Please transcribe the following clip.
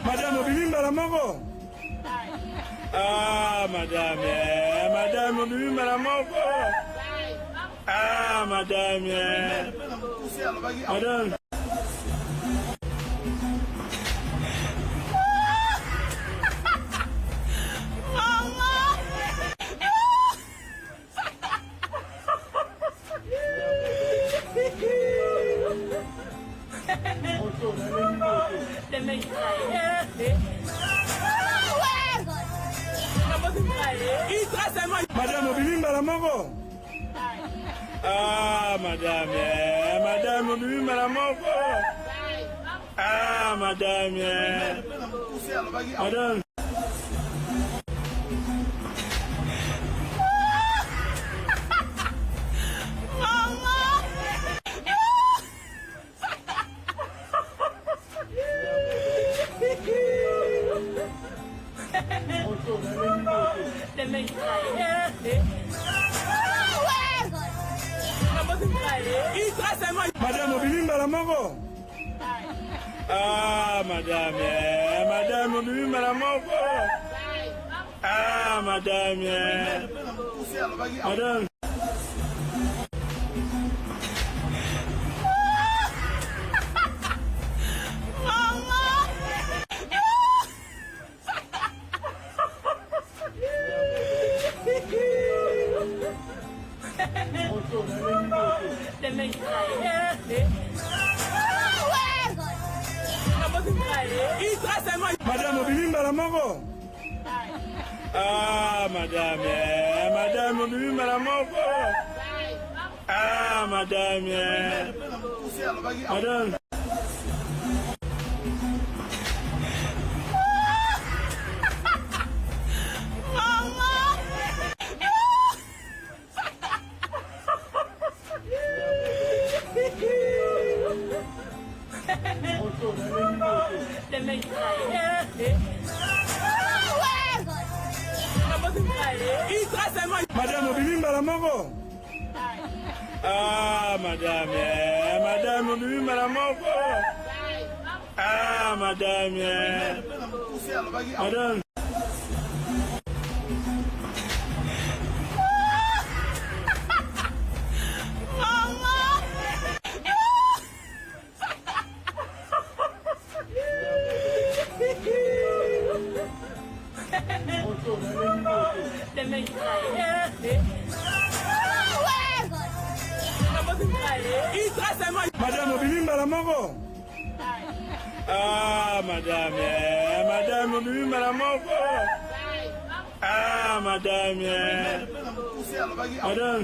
Madame, obimimba la moko. Ah, madame, madame, obimimba la moko. Ah, madame, madame. Madame, obimimba la moko. Ah, madame, madame, obimimba la moko. Ah, madame, madame. Madame, obimimba la moko. Ah, madame, madame, obimimba la moko. Ah, madame, madame. Madame, obimimba la moko. Ah, madame, madame, obimimba la moko. Ah, madame, madame. Madame, obimimba la moko. Ah, madame, madame, obimimba la moko. Ah, madame, madame. Madame, obimimba la moko. Ah, madame, madame, obimimba la moko. Ah, madame, madame.